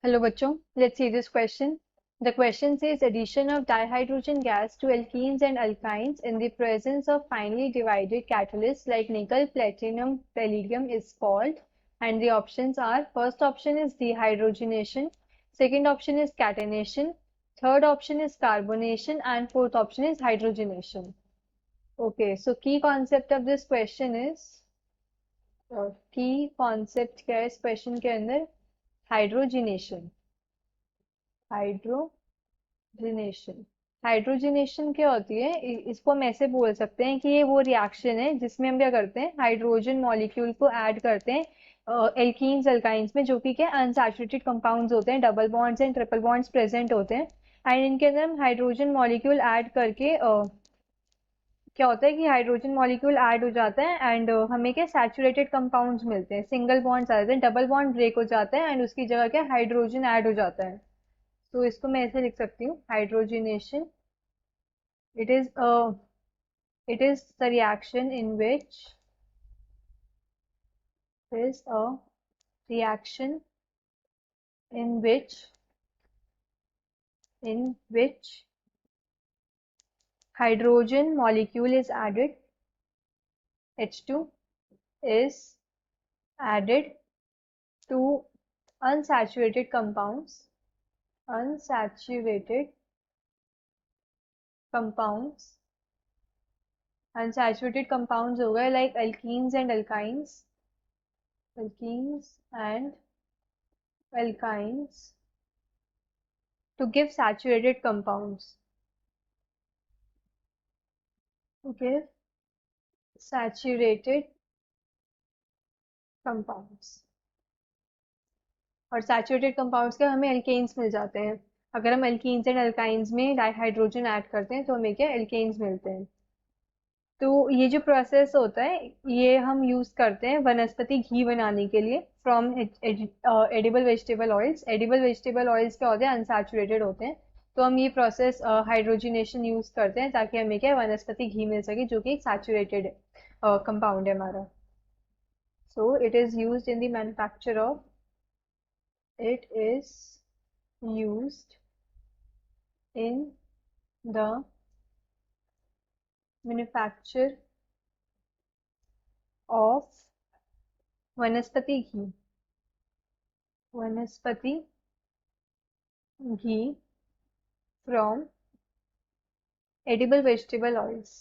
Hello bachcho, let's see this question. The question says addition of dihydrogen gas to alkenes and alkynes in the presence of finely divided catalysts like nickel, platinum, palladium is called, and the options are: first option is dehydrogenation, second option is catenation, third option is carbonation, and fourth option is hydrogenation. Okay, so key concept of this question is की concept क्या है इस question के अंदर? Hydrogenation. Hydrogenation hydrogenation क्या होती है? इसको हम ऐसे बोल सकते हैं कि ये वो रिएक्शन है जिसमें हम क्या करते हैं, हाइड्रोजन मॉलिक्यूल को ऐड करते हैं एल्कीन्स अल्काइंस में, जो कि क्या अनसैचुरेटेड कंपाउंड्स होते हैं, double bonds and triple bonds present होते हैं। एंड इनके अंदर हम हाइड्रोजन मॉलिक्यूल ऐड करके क्या होता है कि हाइड्रोजन मॉलिक्यूल ऐड हो जाता है एंड हमें क्या सैचुरेटेड कंपाउंड्स मिलते हैं, सिंगल बॉन्ड्स आ जाते हैं, डबल बॉन्ड ब्रेक हो जाता है एंड उसकी जगह क्या हाइड्रोजन ऐड हो जाता है। तो इसको मैं ऐसे लिख सकती हूँ, hydrogenation it is the reaction in which is a reaction in which hydrogen molecule is added, H2 is added to unsaturated compounds unsaturated compounds हो गए like alkenes and alkynes to give saturated compounds और saturated compounds के हमें alkanes मिल जाते हैं। अगर हम alkenes and alkynes में डाइहाइड्रोजन ऐड करते हैं तो हमें क्या एल्केन्स मिलते हैं। तो ये जो प्रोसेस होता है ये हम यूज करते हैं वनस्पति घी बनाने के लिए from edible vegetable oils. Edible vegetable oils क्या होते हैं, अनसैचुरेटेड होते हैं। तो हम ये प्रोसेस हाइड्रोजिनेशन यूज करते हैं ताकि हमें क्या वनस्पति घी मिल सके, जो कि एक सैचुरेटेड कंपाउंड है हमारा। So it is used in the manufacture of it is used in the manufacture of वनस्पति घी from edible vegetable oils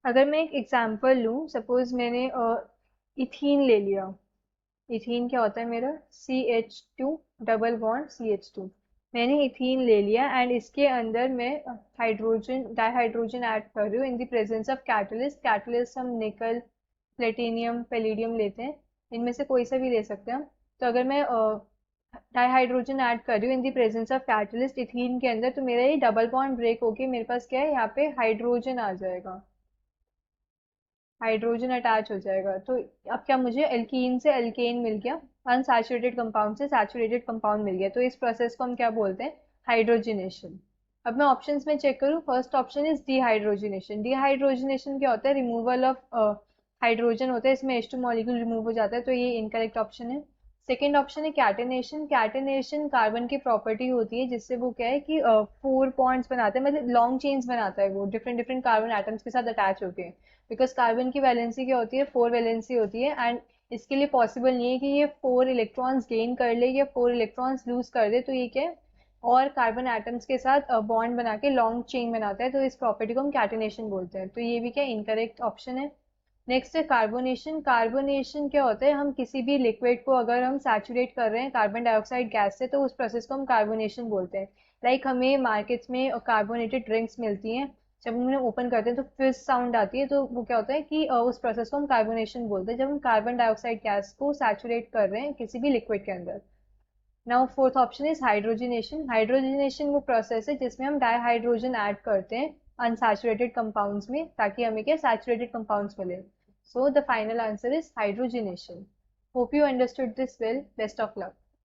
अगर मैं एक एग्जांपल लूँ, सपोज मैंने इथीन ले लिया। इथीन क्या होता है मेरा, CH2 डबल बॉन्ड CH2। मैंने इथीन ले लिया एंड इसके अंदर मैं डाइहाइड्रोजन ऐड कर रही हूँ in the presence of catalyst. Catalyst हम निकल, प्लेटिनियम, पैलेडियम लेते हैं, इनमें से कोई सा भी ले सकते हैं हम। तो अगर मैं डाइहाइड्रोजन ऐड कर रही हूँ in the presence of catalyst ethene के अंदर, तो मेरा ये डबल बॉन्ड ब्रेक होके मेरे पास क्या है, यहाँ पे हाइड्रोजन आ जाएगा, हाइड्रोजन अटैच हो जाएगा। तो अब क्या, मुझे एल्कीन से एल्केन मिल गया, अनसैचुरेटेड कंपाउंड से सैचुरेटेड कंपाउंड मिल गया। तो इस प्रोसेस को हम क्या बोलते हैं, हाइड्रोजिनेशन। अब मैं ऑप्शंस में चेक करूँ, first option is dehydrogenation. Dehydrogenation क्या होता है, रिमूवल ऑफ हाइड्रोजन होता है, इसमें H2 मॉलिक्यूल रिमूव हो जाता है, तो ये इनकरेक्ट ऑप्शन है। सेकेंड ऑप्शन है कैटेनेशन। कैटेनेशन कार्बन की प्रॉपर्टी होती है जिससे वो क्या है कि 4 बॉन्ड्स बनाते हैं, मतलब लॉन्ग चेन्स बनाता है वो डिफरेंट डिफरेंट कार्बन एटम्स के साथ अटैच होके। बिकॉज कार्बन की वैलेंसी क्या होती है, 4 वैलेंसी होती है एंड इसके लिए पॉसिबल नहीं है कि ये 4 इलेक्ट्रॉन्स गेन कर ले या 4 इलेक्ट्रॉन्स लूज कर दे। तो ये क्या है, और कार्बन एटम्स के साथ बॉन्ड बना के लॉन्ग चेन बनाता है, तो इस प्रॉपर्टी को हम कैटेनेशन बोलते हैं। तो ये भी क्या इनकरेक्ट ऑप्शन है। नेक्स्ट है कार्बोनेशन। कार्बोनेशन क्या होता है, हम किसी भी लिक्विड को अगर हम सैचुरेट कर रहे हैं कार्बन डाइऑक्साइड गैस से, तो उस प्रोसेस को हम कार्बोनेशन बोलते हैं। लाइक हमें मार्केट्स में कार्बोनेटेड ड्रिंक्स मिलती हैं, जब हम उन्हें ओपन करते हैं तो फिज साउंड आती है, तो वो क्या होता है कि उस प्रोसेस को हम कार्बोनेशन बोलते हैं, जब हम कार्बन डाइऑक्साइड गैस को सैचुरेट कर रहे हैं किसी भी लिक्विड के अंदर। Now fourth option is hydrogenation. Hydrogenation वो प्रोसेस है जिसमें हम डाइहाइड्रोजन ऐड करते हैं अनसैचुरेटेड कंपाउंड्स में, ताकि हमें क्या सैचुरेटेड कंपाउंड्स मिले। So the final answer is hydrogenation. Hope you understood this well. Best of luck.